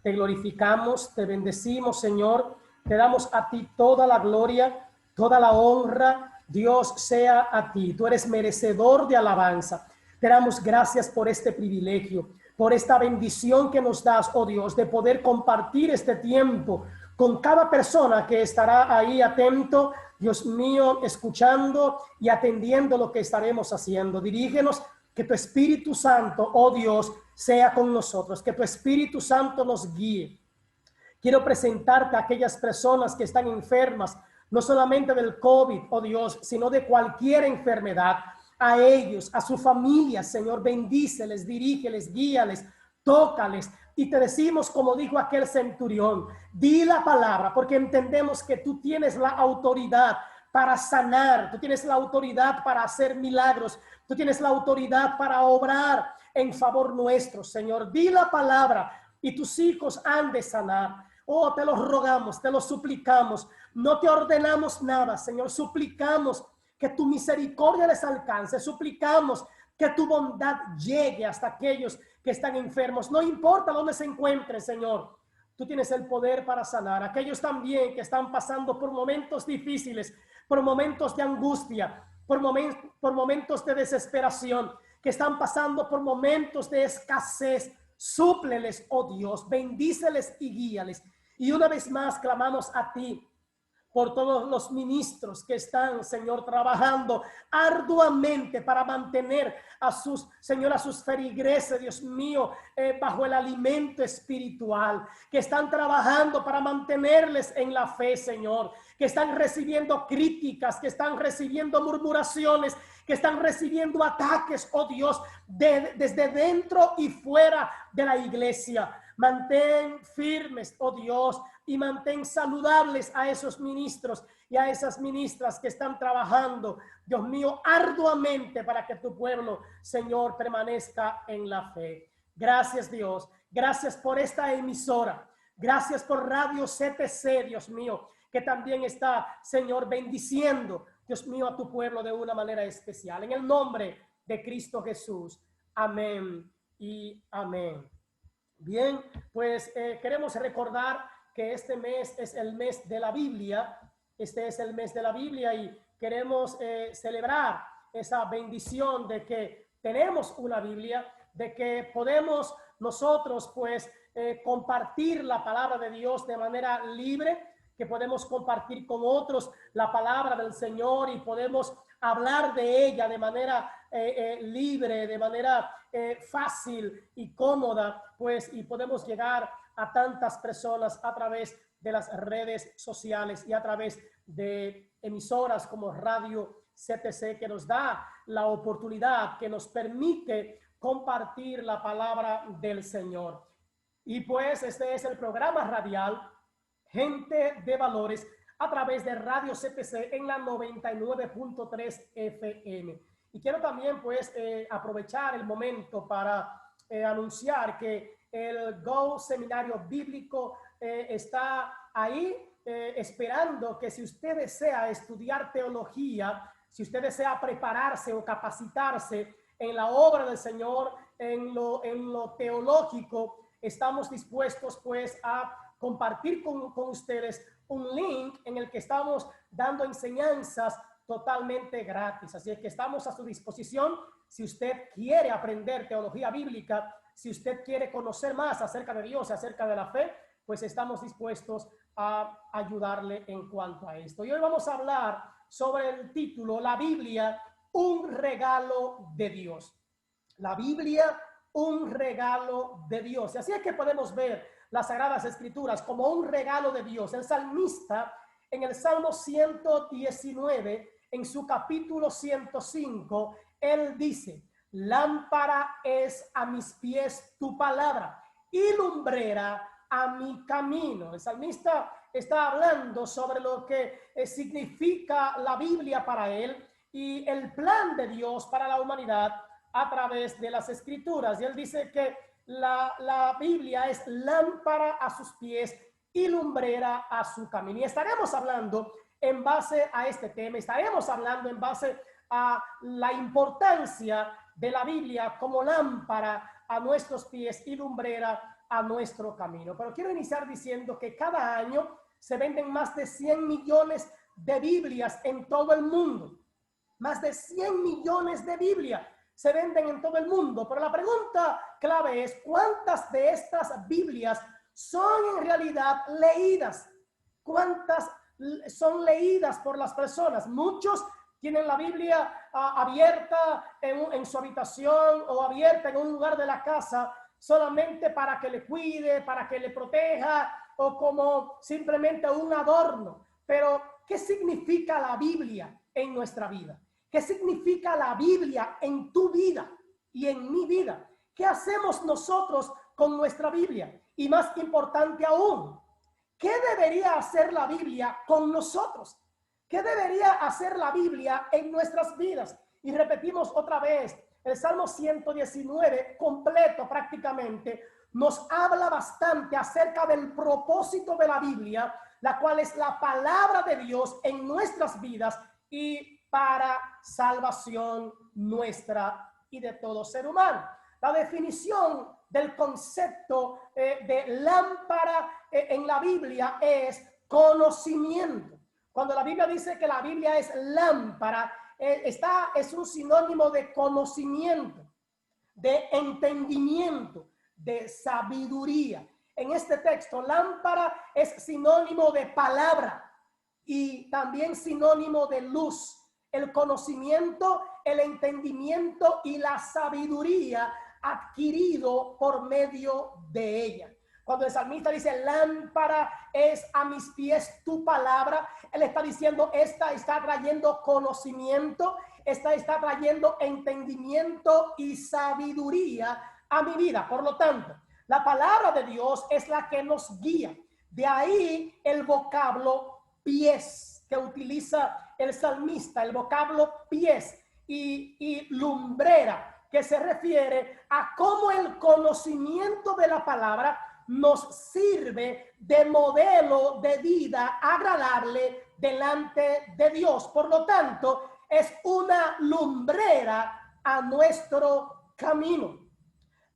te glorificamos, te bendecimos, Señor. Te damos a ti toda la gloria, toda la honra. Dios, sea a ti. Tú eres merecedor de alabanza. Te damos gracias por este privilegio, por esta bendición que nos das, oh Dios, de poder compartir este tiempo con cada persona que estará ahí atento, Dios mío, escuchando y atendiendo lo que estaremos haciendo. Dirígenos, que tu Espíritu Santo, oh Dios, sea con nosotros, que tu Espíritu Santo nos guíe. Quiero presentarte a aquellas personas que están enfermas, no solamente del COVID, oh Dios, sino de cualquier enfermedad. A ellos, a su familia, Señor, bendíceles, dirígeles, guíales, tócales. Y te decimos, como dijo aquel centurión, di la palabra, porque entendemos que tú tienes la autoridad para sanar, tú tienes la autoridad para hacer milagros, tú tienes la autoridad para obrar en favor nuestro, Señor. Di la palabra y tus hijos han de sanar. Oh, te lo rogamos, te lo suplicamos. No te ordenamos nada, Señor. Suplicamos que tu misericordia les alcance. Suplicamos que tu bondad llegue hasta aquellos que están enfermos. No importa dónde se encuentren, Señor. Tú tienes el poder para sanar. Aquellos también que están pasando por momentos difíciles, por momentos de angustia, por momentos de desesperación, que están pasando por momentos de escasez. Súpleles, oh Dios, bendíceles y guíales. Y una vez más clamamos a ti por todos los ministros que están, Señor, trabajando arduamente para mantener a sus, Señor, a sus feligreses, Dios mío, bajo el alimento espiritual, que están trabajando para mantenerles en la fe, Señor, que están recibiendo críticas, que están recibiendo murmuraciones, que están recibiendo ataques, oh Dios, desde dentro y fuera de la iglesia. Mantén firmes, oh Dios, y mantén saludables a esos ministros y a esas ministras que están trabajando, Dios mío, arduamente para que tu pueblo, Señor, permanezca en la fe. Gracias, Dios. Gracias por esta emisora. Gracias por Radio CTC, Dios mío, que también está, Señor, bendiciendo, Dios mío, a tu pueblo de una manera especial. En el nombre de Cristo Jesús. Amén y amén. Bien, pues queremos recordar que este mes es el mes de la Biblia. Este es el mes de la Biblia y queremos celebrar esa bendición de que tenemos una Biblia, de que podemos nosotros pues compartir la palabra de Dios de manera libre, que podemos compartir con otros la palabra del Señor y podemos hablar de ella de manera libre, de manera fácil y cómoda, pues, y podemos llegar a tantas personas a través de las redes sociales y a través de emisoras como Radio CTC, que nos da la oportunidad, que nos permite compartir la palabra del Señor. Y pues este es el programa radial Gente de Valores a través de Radio CTC en la 99.3 FM. Y quiero también pues aprovechar el momento para anunciar que el Go Seminario Bíblico está ahí esperando que si usted desea estudiar teología, si usted desea prepararse o capacitarse en la obra del Señor, en lo teológico, estamos dispuestos pues a compartir con ustedes un link en el que estamos dando enseñanzas totalmente gratis. Así es que estamos a su disposición si usted quiere aprender teología bíblica, si usted quiere conocer más acerca de Dios, acerca de la fe, pues estamos dispuestos a ayudarle en cuanto a esto. Y hoy vamos a hablar sobre el título, la Biblia, un regalo de Dios. La Biblia, un regalo de Dios. Y así es que podemos ver las Sagradas Escrituras como un regalo de Dios. El salmista en el Salmo 119, en su capítulo 105, él dice: lámpara es a mis pies tu palabra y lumbrera a mi camino. El salmista está hablando sobre lo que significa la Biblia para él y el plan de Dios para la humanidad a través de las Escrituras. Y él dice que la Biblia es lámpara a sus pies y lumbrera a su camino. Y estaremos hablando en base a este tema, estaremos hablando en base a la importancia de la Biblia como lámpara a nuestros pies y lumbrera a nuestro camino. Pero quiero iniciar diciendo que cada año se venden más de 100 millones de Biblias en todo el mundo. Más de 100 millones de Biblias se venden en todo el mundo. Pero la pregunta clave es, ¿cuántas de estas Biblias son en realidad leídas? ¿Cuántas son leídas por las personas? Muchos tienen la Biblia abierta en su habitación o abierta en un lugar de la casa solamente para que le cuide, para que le proteja o como simplemente un adorno. Pero, ¿qué significa la Biblia en nuestra vida? ¿Qué significa la Biblia en tu vida y en mi vida? ¿Qué hacemos nosotros con nuestra Biblia? Y más importante aún, ¿qué debería hacer la Biblia con nosotros? ¿Qué debería hacer la Biblia en nuestras vidas? Y repetimos otra vez, el Salmo 119 completo prácticamente nos habla bastante acerca del propósito de la Biblia, la cual es la palabra de Dios en nuestras vidas y para salvación nuestra y de todo ser humano. La definición del concepto de lámpara en la Biblia es conocimiento. Cuando la Biblia dice que la Biblia es lámpara, es un sinónimo de conocimiento, de entendimiento, de sabiduría. En este texto, lámpara es sinónimo de palabra y también sinónimo de luz. El conocimiento, el entendimiento y la sabiduría adquirido por medio de ella. Cuando el salmista dice lámpara es a mis pies tu palabra, él está diciendo esta está trayendo conocimiento, esta está trayendo entendimiento y sabiduría a mi vida. Por lo tanto, la palabra de Dios es la que nos guía. De ahí el vocablo pies que utiliza el salmista, el vocablo pies y lumbrera, que se refiere a cómo el conocimiento de la palabra nos sirve de modelo de vida agradable delante de Dios. Por lo tanto, es una lumbrera a nuestro camino.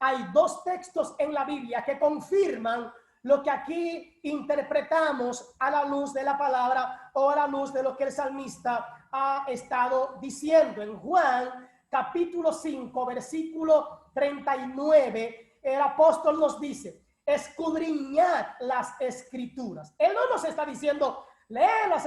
Hay dos textos en la Biblia que confirman lo que aquí interpretamos a la luz de la palabra o a la luz de lo que el salmista ha estado diciendo. En Juan capítulo 5, versículo 39, el apóstol nos dice: escudriñad las escrituras. Él no nos está diciendo lee las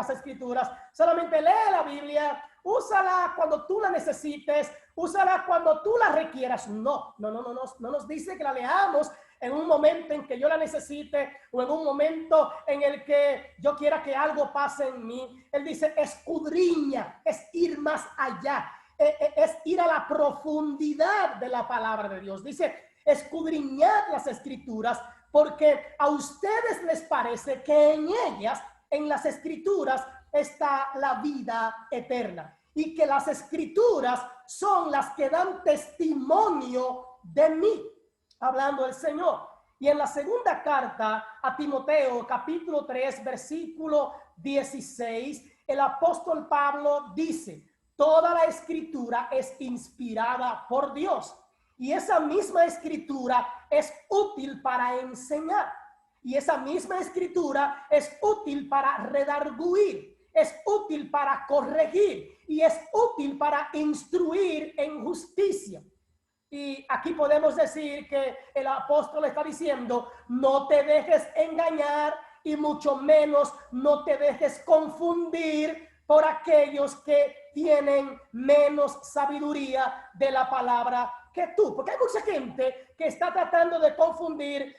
escrituras, solamente lee la Biblia, úsala cuando tú la necesites, úsala cuando tú la requieras. No nos dice que la leamos en un momento en que yo la necesite o en un momento en el que yo quiera que algo pase en mí. Él dice escudriña, es ir más allá, es ir a la profundidad de la palabra de Dios. Dice escudriñad las escrituras porque a ustedes les parece que en ellas, en las escrituras, está la vida eterna y que las escrituras son las que dan testimonio de mí, hablando el Señor. Y en la segunda carta a Timoteo, capítulo 3, versículo 16, el apóstol Pablo dice: toda la escritura es inspirada por Dios. Y esa misma escritura es útil para enseñar. Y esa misma escritura es útil para redarguir. Es útil para corregir. Y es útil para instruir en justicia. Y aquí podemos decir que el apóstol está diciendo: no te dejes engañar y mucho menos no te dejes confundir por aquellos que tienen menos sabiduría de la palabra que tú, porque hay mucha gente que está tratando de confundir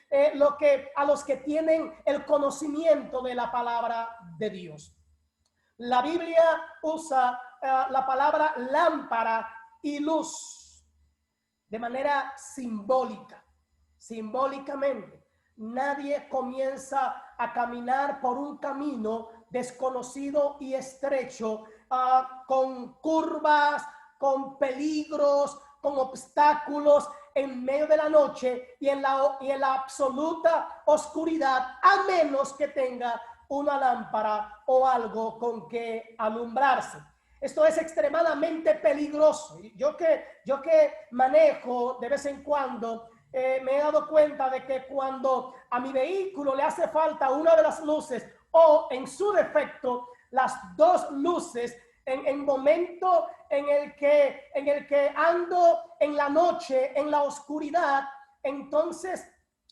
a los que tienen el conocimiento de la palabra de Dios. La Biblia usa la palabra lámpara y luz de manera simbólica, simbólicamente. Nadie comienza a caminar por un camino desconocido y estrecho, con curvas, con peligros, con obstáculos en medio de la noche y en la absoluta oscuridad, a menos que tenga una lámpara o algo con que alumbrarse. Esto es extremadamente peligroso. Yo que manejo de vez en cuando me he dado cuenta de que cuando a mi vehículo le hace falta una de las luces o en su defecto las dos luces en momento en el que ando en la noche, en la oscuridad, entonces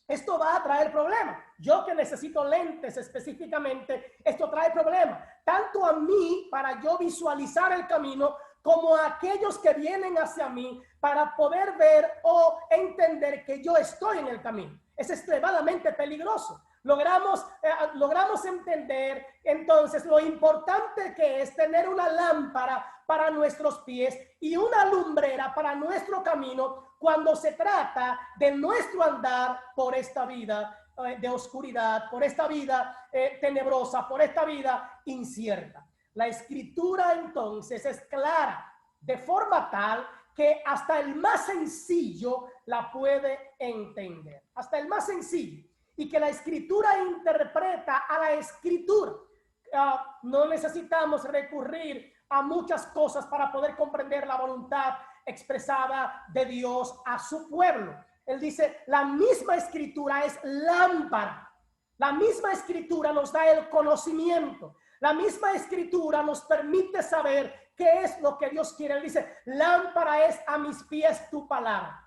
esto va a traer problemas. Yo que necesito lentes específicamente, esto trae problemas, tanto a mí para yo visualizar el camino, como a aquellos que vienen hacia mí para poder ver o entender que yo estoy en el camino. Es extremadamente peligroso. Logramos entender entonces lo importante que es tener una lámpara para nuestros pies y una lumbrera para nuestro camino cuando se trata de nuestro andar por esta vida de oscuridad, por esta vida tenebrosa, por esta vida incierta. La escritura entonces es clara de forma tal que hasta el más sencillo la puede entender, hasta el más sencillo, y que la escritura interpreta a la escritura. No necesitamos recurrir a muchas cosas para poder comprender la voluntad expresada de Dios a su pueblo. Él dice, la misma escritura es lámpara. La misma escritura nos da el conocimiento. La misma escritura nos permite saber qué es lo que Dios quiere. Él dice, lámpara es a mis pies tu palabra.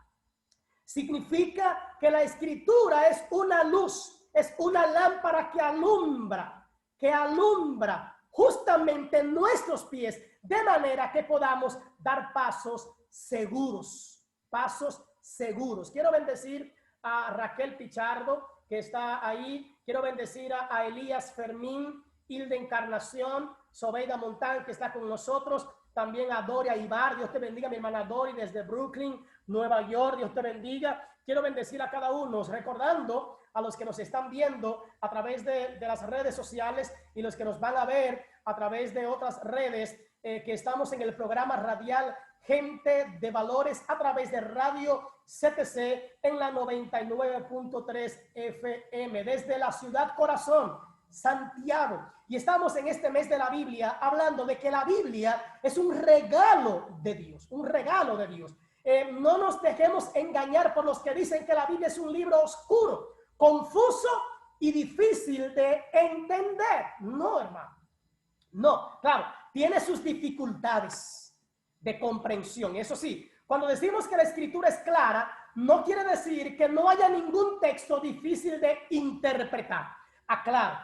Significa que la escritura es una luz, es una lámpara que alumbra justamente nuestros pies, de manera que podamos dar pasos seguros, Quiero bendecir a Raquel Pichardo, que está ahí. Quiero bendecir a Elías Fermín, Hilda Encarnación, Sobeida Montán, que está con nosotros. También a Doria Ibar. Dios te bendiga, mi hermana Dori, desde Brooklyn, Nueva York. Dios te bendiga. Quiero bendecir a cada uno, recordando a los que nos están viendo a través de las redes sociales y los que nos van a ver a través de otras redes, que estamos en el programa radial Gente de Valores a través de Radio CTC en la 99.3 FM desde la ciudad corazón, Santiago. Y estamos en este mes de la Biblia hablando de que la Biblia es un regalo de Dios, un regalo de Dios. No nos dejemos engañar por los que dicen que la Biblia es un libro oscuro, confuso y difícil de entender. No, hermano. No, claro, tiene sus dificultades de comprensión. Eso sí, cuando decimos que la escritura es clara, no quiere decir que no haya ningún texto difícil de interpretar. Aclaro,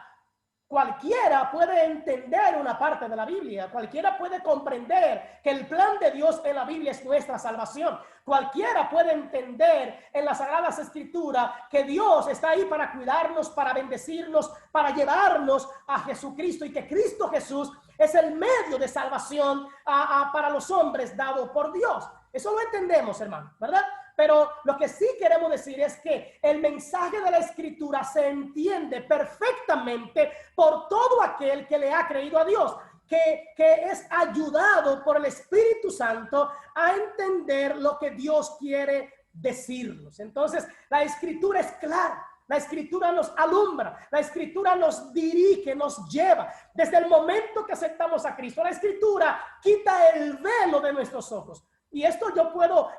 cualquiera puede entender una parte de la Biblia, cualquiera puede comprender que el plan de Dios en la Biblia es nuestra salvación. Cualquiera puede entender en las Sagradas Escrituras que Dios está ahí para cuidarnos, para bendecirnos, para llevarnos a Jesucristo, y que Cristo Jesús es el medio de salvación para los hombres dado por Dios. Eso lo entendemos, hermano, ¿verdad? Pero lo que sí queremos decir es que el mensaje de la Escritura se entiende perfectamente por todo aquel que le ha creído a Dios, que es ayudado por el Espíritu Santo a entender lo que Dios quiere decirnos. Entonces, la Escritura es clara. La escritura nos alumbra, la escritura nos dirige, nos lleva. Desde el momento que aceptamos a Cristo, la escritura quita el velo de nuestros ojos. Y esto yo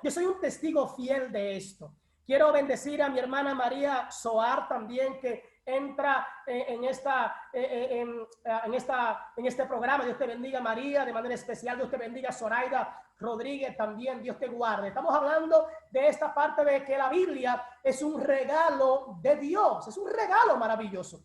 soy un testigo fiel de esto. Quiero bendecir a mi hermana María Soar también, que entra en este programa. Dios te bendiga, María, de manera especial. Dios te bendiga, Zoraida Rodríguez, también. Dios te guarde. Estamos hablando de esta parte de que la Biblia es un regalo de Dios, es un regalo maravilloso.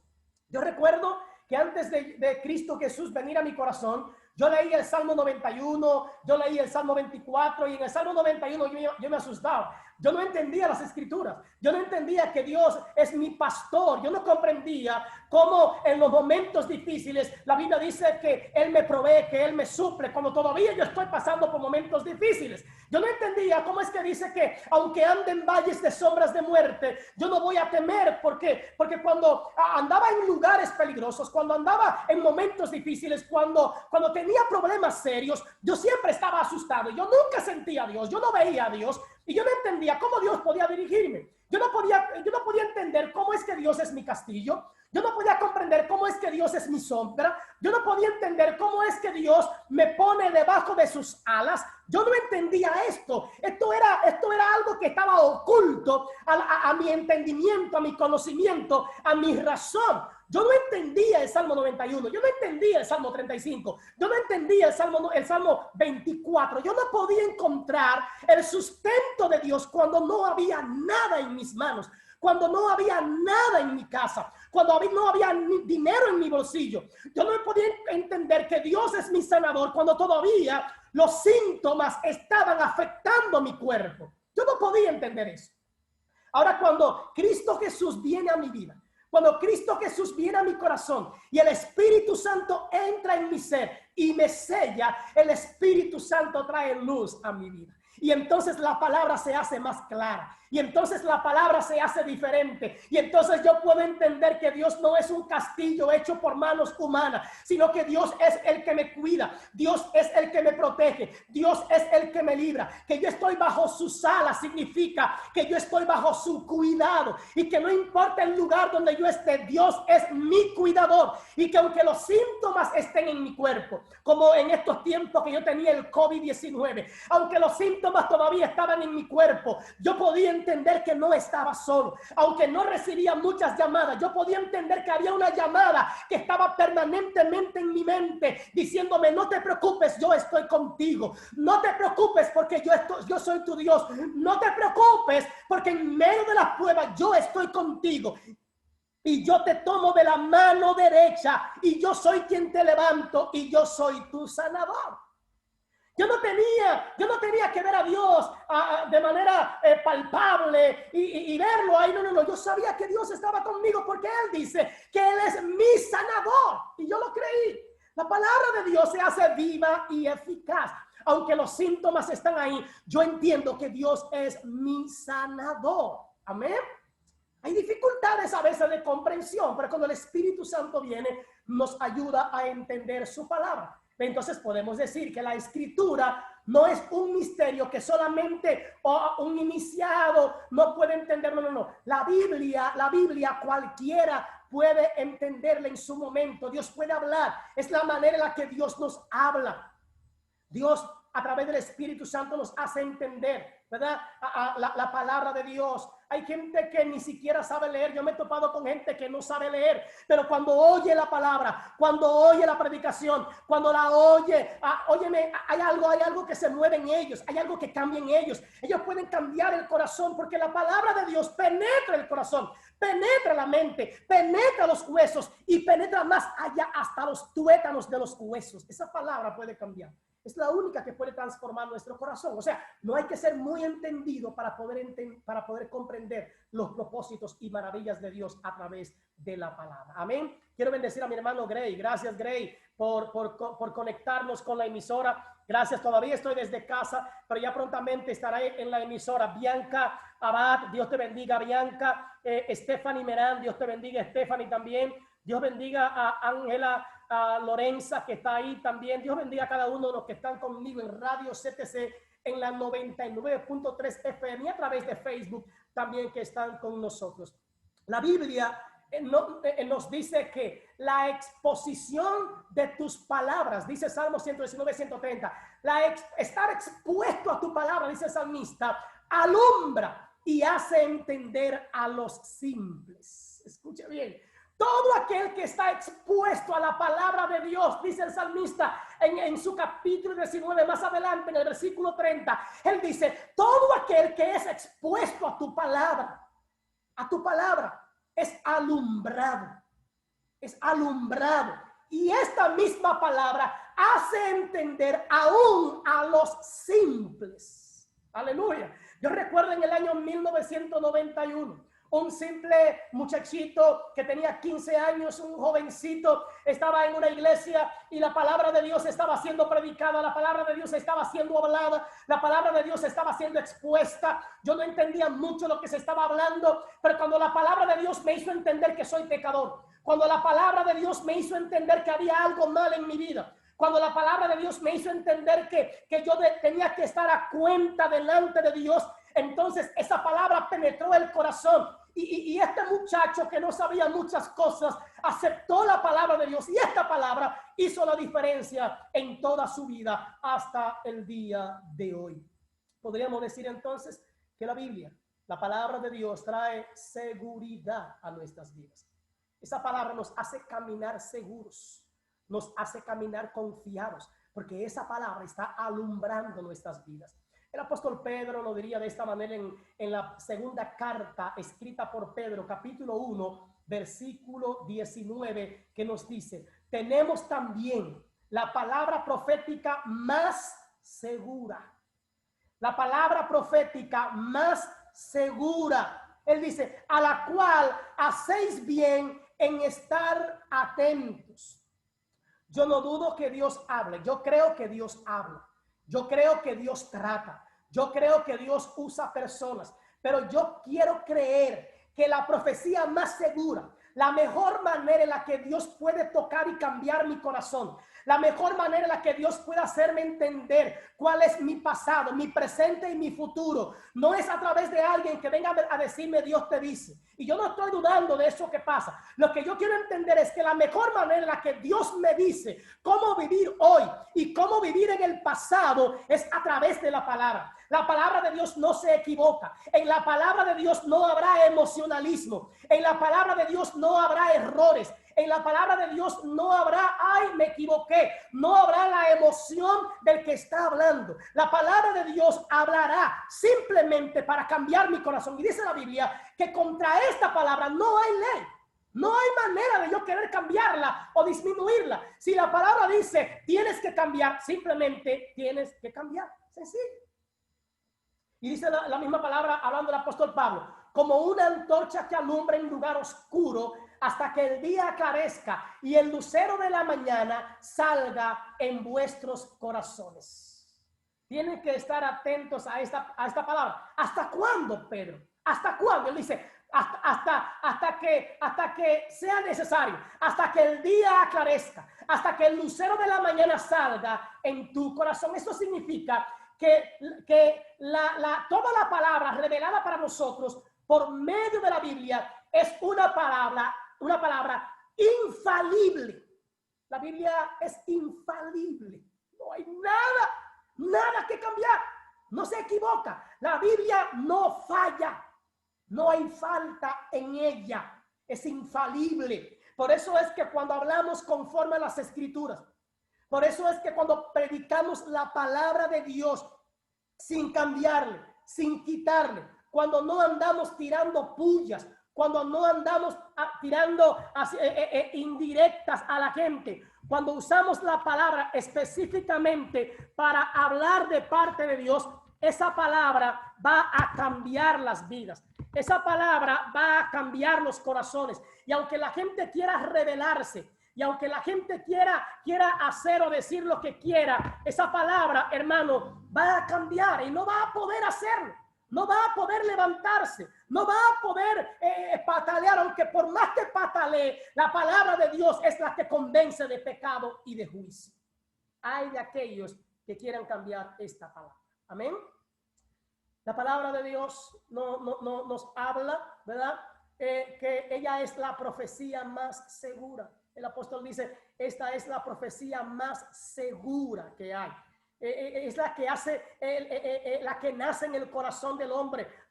Yo recuerdo que antes de Cristo Jesús venir a mi corazón, yo leí el Salmo 91, yo leí el Salmo 24, y en el Salmo 91 yo me asustaba. Yo no entendía las escrituras. Yo no entendía que Dios es mi pastor. Yo no comprendía cómo en los momentos difíciles la Biblia dice que Él me provee, que Él me suple, cuando todavía yo estoy pasando por momentos difíciles. Yo no entendía cómo es que dice que aunque ande en valles de sombras de muerte, yo no voy a temer. ¿Por qué? Porque cuando andaba en lugares peligrosos, cuando andaba en momentos difíciles, cuando tenía problemas serios, yo siempre estaba asustado. Yo nunca sentía a Dios, yo no veía a Dios. Y yo no entendía cómo Dios podía dirigirme. Yo no podía entender cómo es que Dios es mi castillo. Yo no podía comprender cómo es que Dios es mi sombra. Yo no podía entender cómo es que Dios me pone debajo de sus alas. Yo no entendía esto. Esto era algo que estaba oculto a mi entendimiento, a mi conocimiento, a mi razón. Yo no entendía el Salmo 91. Yo no entendía el Salmo 35. Yo no entendía el Salmo 24. Yo no podía encontrar el sustento de Dios cuando no había nada en mis manos, cuando no había nada en mi casa, cuando no había ni dinero en mi bolsillo. Yo no podía entender que Dios es mi sanador cuando todavía los síntomas estaban afectando mi cuerpo. Yo no podía entender eso. Ahora, cuando Cristo Jesús viene a mi vida, cuando Cristo Jesús viene a mi corazón y el Espíritu Santo entra en mi ser y me sella, el Espíritu Santo trae luz a mi vida. Y entonces la palabra se hace más clara. Y entonces la palabra se hace diferente. Y entonces yo puedo entender que Dios no es un castillo hecho por manos humanas, sino que Dios es el que me cuida. Dios es el que me protege. Dios es el que me libra. Que yo estoy bajo sus alas significa que yo estoy bajo su cuidado. Y que no importa el lugar donde yo esté, Dios es mi cuidador. Y que aunque los síntomas estén en mi cuerpo, como en estos tiempos que yo tenía el COVID-19, aunque los síntomas todavía estaban en mi cuerpo, yo podía entender que no estaba solo. Aunque no recibía muchas llamadas, yo podía entender que había una llamada que estaba permanentemente en mi mente diciéndome: no te preocupes, yo estoy contigo. No te preocupes porque yo soy tu Dios. No te preocupes porque en medio de las pruebas yo estoy contigo. Y yo te tomo de la mano derecha y yo soy quien te levanto y yo soy tu sanador. Yo no tenía que ver a Dios de manera palpable y verlo ahí. No. Yo sabía que Dios estaba conmigo porque Él dice que Él es mi sanador. Y yo lo creí. La palabra de Dios se hace viva y eficaz. Aunque los síntomas están ahí, yo entiendo que Dios es mi sanador. Amén. Hay dificultades a veces de comprensión, pero cuando el Espíritu Santo viene, nos ayuda a entender su palabra. Entonces podemos decir que la Escritura no es un misterio que solamente un iniciado no puede entender. No. La Biblia cualquiera puede entenderla en su momento. Dios puede hablar. Es la manera en la que Dios nos habla. Dios a través del Espíritu Santo nos hace entender, ¿verdad? La palabra de Dios. Hay gente que ni siquiera sabe leer. Yo me he topado con gente que no sabe leer, pero cuando oye la palabra, cuando oye la predicación, cuando la oye, óyeme, hay algo que se mueve en ellos, hay algo que cambia en ellos. Ellos pueden cambiar el corazón porque la palabra de Dios penetra el corazón, penetra la mente, penetra los huesos y penetra más allá hasta los tuétanos de los huesos. Esa palabra puede cambiar. Es la única que puede transformar nuestro corazón. O sea, no hay que ser muy entendido para poder comprender los propósitos y maravillas de Dios a través de la palabra. Amén. Quiero bendecir a mi hermano Gray. Gracias, Gray, por conectarnos con la emisora. Gracias. Todavía estoy desde casa, pero ya prontamente estaré en la emisora. Bianca Abad, Dios te bendiga, Bianca. Stephanie Merán, Dios te bendiga, Stephanie también. Dios bendiga a Ángela, a Lorenza, que está ahí también. Dios bendiga a cada uno de los que están conmigo en Radio CTC en la 99.3 FM y a través de Facebook también, que están con nosotros. La Biblia nos dice que la exposición de tus palabras, dice Salmo 119, 130, estar expuesto a tu palabra, dice el salmista, alumbra y hace entender a los simples. Escuche bien. Todo aquel que está expuesto a la palabra de Dios, dice el salmista en su capítulo 19, más adelante en el versículo 30, él dice: todo aquel que es expuesto a tu palabra es alumbrado, y esta misma palabra hace entender aún a los simples. Aleluya. Yo recuerdo en el año 1991, un simple muchachito que tenía 15 años, un jovencito, estaba en una iglesia y la palabra de Dios estaba siendo predicada, la palabra de Dios estaba siendo hablada, la palabra de Dios estaba siendo expuesta. Yo no entendía mucho lo que se estaba hablando, pero cuando la palabra de Dios me hizo entender que soy pecador, cuando la palabra de Dios me hizo entender que había algo mal en mi vida, cuando la palabra de Dios me hizo entender que yo tenía que estar a cuenta delante de Dios, entonces esa palabra penetró el corazón Y este muchacho que no sabía muchas cosas aceptó la palabra de Dios, y esta palabra hizo la diferencia en toda su vida hasta el día de hoy. Podríamos decir entonces que la Biblia, la palabra de Dios, trae seguridad a nuestras vidas. Esa palabra nos hace caminar seguros, nos hace caminar confiados, porque esa palabra está alumbrando nuestras vidas. El apóstol Pedro lo diría de esta manera en la segunda carta escrita por Pedro, capítulo 1, versículo 19, que nos dice: tenemos también la palabra profética más segura. La palabra profética más segura. Él dice: a la cual hacéis bien en estar atentos. Yo no dudo que Dios hable. Yo creo que Dios habla. Yo creo que Dios trata. Yo creo que Dios usa personas. Pero yo quiero creer que la profecía más segura, la mejor manera en la que Dios puede tocar y cambiar mi corazón, la mejor manera en la que Dios puede hacerme entender cuál es mi pasado, mi presente y mi futuro, no es a través de alguien que venga a decirme Dios te dice. Y yo no estoy dudando de eso que pasa. Lo que yo quiero entender es que la mejor manera en la que Dios me dice cómo vivir hoy y cómo vivir en el pasado es a través de la palabra. La palabra de Dios no se equivoca. En la palabra de Dios no habrá emocionalismo. En la palabra de Dios no habrá errores. En la palabra de Dios no habrá, ay, me equivoqué. No habrá la emoción del que está hablando. La palabra de Dios hablará simplemente para cambiar mi corazón. Y dice la Biblia que contra esta palabra no hay ley. No hay manera de yo querer cambiarla o disminuirla. Si la palabra dice tienes que cambiar, simplemente tienes que cambiar. Sencillo. Y dice la misma palabra hablando del apóstol Pablo: como una antorcha que alumbra en lugar oscuro hasta que el día aclarezca y el lucero de la mañana salga en vuestros corazones. Tienen que estar atentos a esta palabra. ¿Hasta cuándo, Pedro? ¿Hasta cuándo? Él dice hasta que sea necesario, hasta que el día aclarezca, hasta que el lucero de la mañana salga en tu corazón. Eso significa que toda la palabra revelada para nosotros por medio de la Biblia es una palabra infalible. La Biblia es infalible. No hay nada que cambiar. No se equivoca. La Biblia no falla. No hay falta en ella. Es infalible. Por eso es que cuando hablamos conforme a las Escrituras, por eso es que cuando predicamos la palabra de Dios sin cambiarle, sin quitarle, cuando no andamos tirando pullas, cuando no andamos tirando indirectas a la gente, cuando usamos la palabra específicamente para hablar de parte de Dios, esa palabra va a cambiar las vidas. Esa palabra va a cambiar los corazones. Y aunque la gente quiera rebelarse, y aunque la gente quiera hacer o decir lo que quiera, esa palabra, hermano, va a cambiar y no va a poder hacerlo. No va a poder levantarse, no va a poder patalear, aunque por más que patalee, la palabra de Dios es la que convence de pecado y de juicio. Hay de aquellos que quieran cambiar esta palabra. Amén. La palabra de Dios nos habla, ¿verdad? Que ella es la profecía más segura. El apóstol dice, esta es la profecía más segura que hay. Es la que hace, la que nace en el corazón del hombre.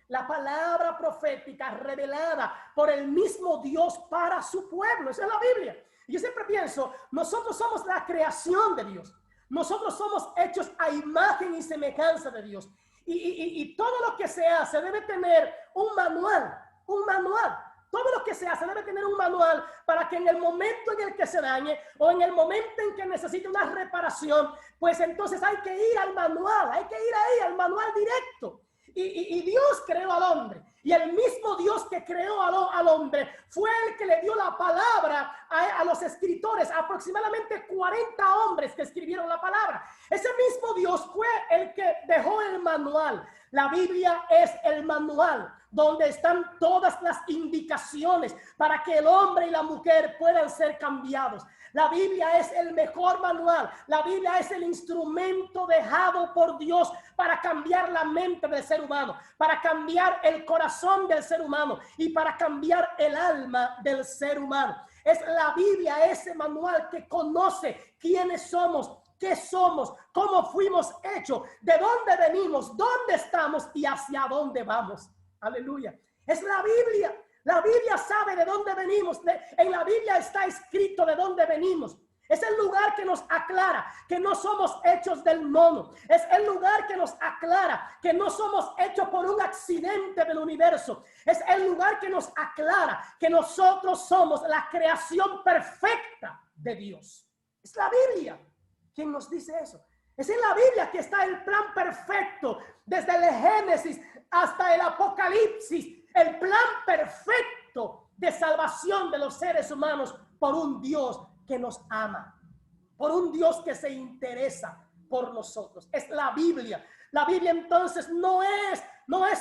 La palabra profética revelada por el mismo Dios para su pueblo. Esa es la Biblia. Y yo siempre pienso, nosotros somos la creación de Dios. Nosotros somos hechos a imagen y semejanza de Dios. Y todo lo que se hace debe tener un manual. Todo lo que se hace debe tener un manual para que en el momento en el que se dañe o en el momento en que necesite una reparación, pues entonces hay que ir al manual, hay que ir ahí al manual directo. Y Dios creó al hombre. Y el mismo Dios que creó al hombre fue el que le dio la palabra a los escritores, aproximadamente 40 hombres que escribieron la palabra. Ese mismo Dios fue el que dejó el manual. La Biblia es el manual. donde están todas las indicaciones para que el hombre y la mujer puedan ser cambiados. La Biblia es el mejor manual. La Biblia es el instrumento dejado por Dios para cambiar la mente del ser humano, para cambiar el corazón del ser humano y para cambiar el alma del ser humano. Es la Biblia ese manual que conoce quiénes somos, qué somos, cómo fuimos hechos, de dónde venimos, dónde estamos y hacia dónde vamos. Aleluya. Es la Biblia. La Biblia sabe de dónde venimos. En la Biblia está escrito de dónde venimos. Es el lugar que nos aclara que no somos hechos del mono. Es el lugar que nos aclara que no somos hechos por un accidente del universo. Es el lugar que nos aclara que nosotros somos la creación perfecta de Dios. Es la Biblia quien nos dice eso. Es en la Biblia que está el plan perfecto, desde el Génesis hasta el Apocalipsis. El plan perfecto de salvación de los seres humanos por un Dios que nos ama, por un Dios que se interesa por nosotros. Es la Biblia. La Biblia entonces no es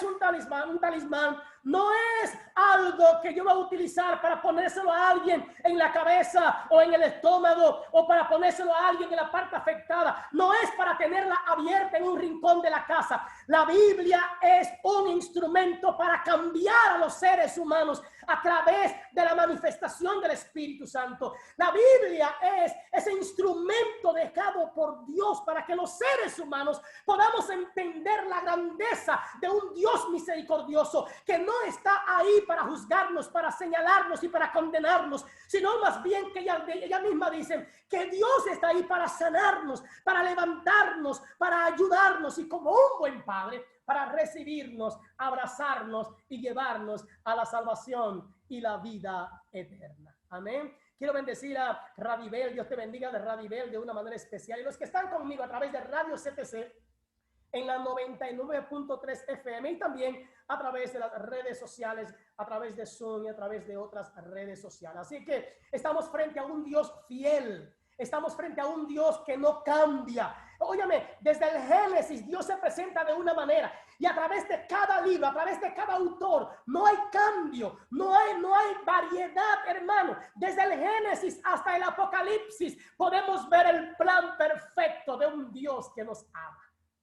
un talismán, no es algo que yo voy a utilizar para ponérselo a alguien en la cabeza o en el estómago o para ponérselo a alguien en la parte afectada. No es para tenerla abierta en un rincón de la casa. La Biblia es un instrumento para cambiar a los seres humanos a través de la manifestación del Espíritu Santo. La Biblia es ese instrumento dejado por Dios para que los seres humanos podamos entender la grandeza de un Dios misericordioso que no está ahí para juzgarnos, para señalarnos y para condenarnos, sino más bien que ella misma dice que Dios está ahí para sanarnos, para levantarnos, para ayudarnos y como un buen padre, para recibirnos, abrazarnos y llevarnos a la salvación y la vida eterna. Amén. Quiero bendecir a Radibel. Dios te bendiga de Radibel de una manera especial. Y los que están conmigo a través de Radio CTC en la 99.3 FM y también a través de las redes sociales, a través de Zoom y a través de otras redes sociales. Así que estamos frente a un Dios fiel. Estamos frente a un Dios que no cambia. Óyame, desde el Génesis Dios se presenta de una manera y a través de cada libro, a través de cada autor, no hay cambio, no hay variedad, hermano. Desde el Génesis hasta el Apocalipsis podemos ver el plan perfecto de un Dios que nos ama.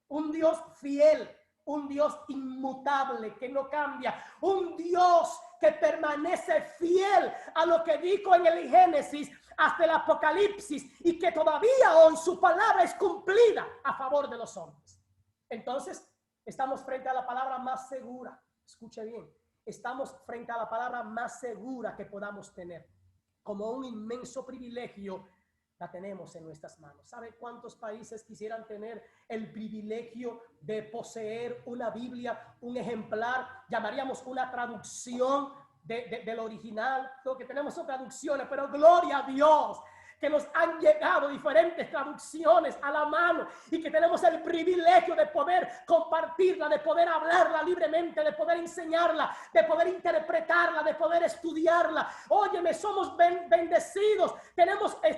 Un Dios fiel, un Dios inmutable que no cambia, un Dios que permanece fiel a lo que dijo en el Génesis hasta el Apocalipsis y que todavía hoy su palabra es cumplida a favor de los hombres. Entonces, estamos frente a la palabra más segura. Escuche bien, estamos frente a la palabra más segura que podamos tener. Como un inmenso privilegio la tenemos en nuestras manos. ¿Sabe cuántos países quisieran tener el privilegio de poseer una Biblia, un ejemplar? Llamaríamos una traducción del original. Lo que tenemos son traducciones, pero gloria a Dios que nos han llegado diferentes traducciones a la mano y que tenemos el privilegio de poder compartirla, de poder hablarla libremente, de poder enseñarla, de poder interpretarla, de poder estudiarla. Óyeme, somos bendecidos,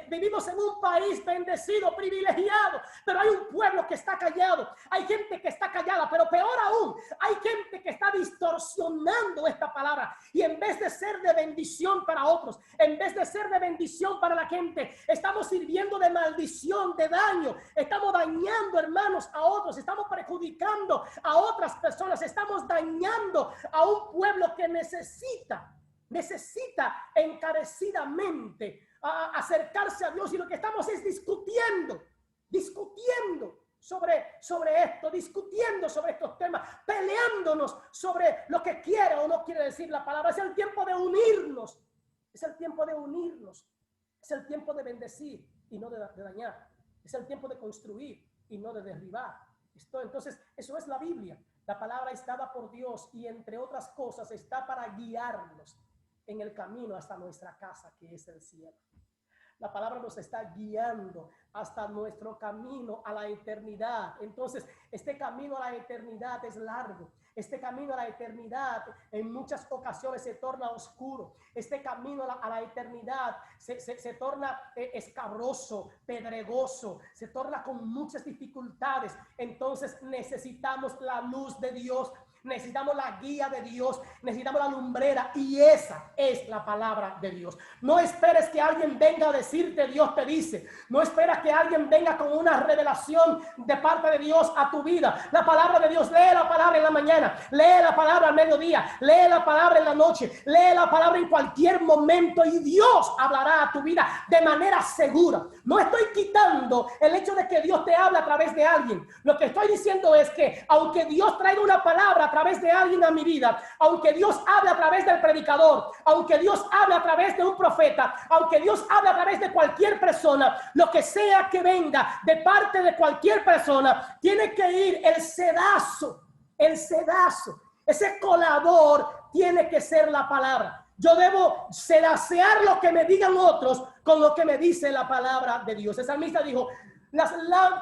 vivimos en un país bendecido, privilegiado, pero hay un pueblo que está callado, hay gente que está callada, pero peor aún, hay gente que está distorsionando esta palabra y en vez de ser de bendición para otros, en vez de ser de bendición para la gente, estamos sirviendo de maldición, de daño. Estamos dañando, hermanos, a otros. Estamos perjudicando a otras personas. Estamos dañando a un pueblo que necesita encarecidamente acercarse a Dios. Y lo que estamos es discutiendo sobre esto, discutiendo sobre estos temas, peleándonos sobre lo que quiere o no quiere decir la palabra. Es el tiempo de unirnos. Es el tiempo de unirnos. Es el tiempo de bendecir y no de dañar. Es el tiempo de construir y no de derribar. Entonces, eso es la Biblia. La palabra está dada por Dios y entre otras cosas está para guiarnos en el camino hasta nuestra casa, que es el cielo. La palabra nos está guiando hasta nuestro camino a la eternidad. Entonces, este camino a la eternidad es largo. Este camino a la eternidad en muchas ocasiones se torna oscuro. Este camino a la eternidad se torna escabroso, pedregoso, se torna con muchas dificultades. Entonces necesitamos la luz de Dios. necesitamos la guía de Dios, necesitamos la lumbrera, y esa es la palabra de Dios. No esperes que alguien venga a decirte Dios te dice. No esperes que alguien venga con una revelación de parte de Dios a tu vida. La palabra de Dios, lee la palabra en la mañana, lee la palabra al mediodía, lee la palabra en la noche, lee la palabra en cualquier momento y Dios hablará a tu vida de manera segura. No estoy quitando el hecho de que Dios te habla a través de alguien. Lo que estoy diciendo es que aunque Dios traiga una palabra a través de alguien a mi vida, aunque Dios hable a través del predicador, aunque Dios hable a través de un profeta, aunque Dios hable a través de cualquier persona, lo que sea que venga de parte de cualquier persona, tiene que ir el sedazo, ese colador tiene que ser la palabra. Yo debo sedacear lo que me digan otros con lo que me dice la palabra de Dios. El salmista dijo, las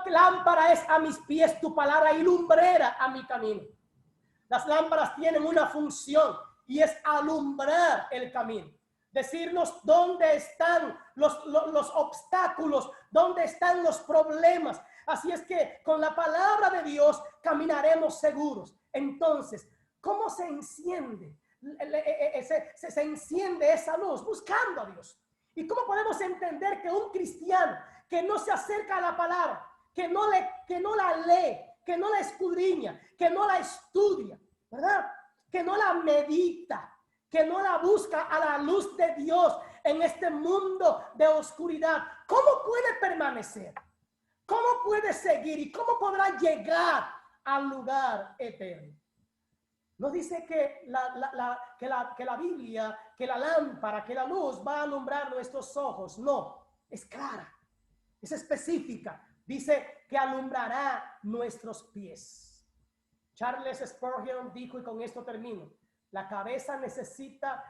lámparas es a mis pies tu palabra y lumbrera a mi camino. Las lámparas tienen una función y es alumbrar el camino. Decirnos dónde están los obstáculos, dónde están los problemas. Así es que con la palabra de Dios caminaremos seguros. Entonces, ¿cómo se enciende? Se enciende esa luz buscando a Dios. ¿Y cómo podemos entender que un cristiano que no se acerca a la palabra, que no la lee, que no la escudriña, que no la estudia, ¿verdad? Que no la medita, que no la busca a la luz de Dios en este mundo de oscuridad, ¿cómo puede permanecer? ¿Cómo puede seguir? ¿Y cómo podrá llegar al lugar eterno? No dice que la Biblia, que la lámpara, que la luz va a alumbrar nuestros ojos. No, es clara, es específica. Dice que alumbrará nuestros pies. Charles Spurgeon dijo, y con esto termino, la cabeza necesita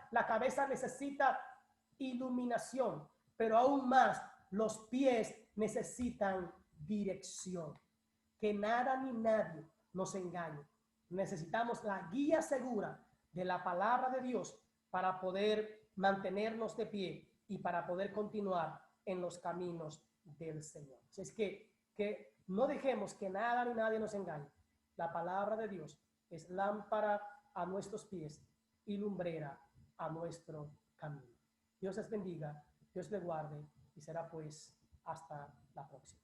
iluminación, pero aún más los pies necesitan dirección. Que nada ni nadie nos engañe. Necesitamos la guía segura de la palabra de Dios para poder mantenernos de pie y para poder continuar en los caminos del Señor. Así es que no dejemos que nada ni nadie nos engañe. La palabra de Dios es lámpara a nuestros pies y lumbrera a nuestro camino. Dios les bendiga, Dios les guarde y será pues hasta la próxima.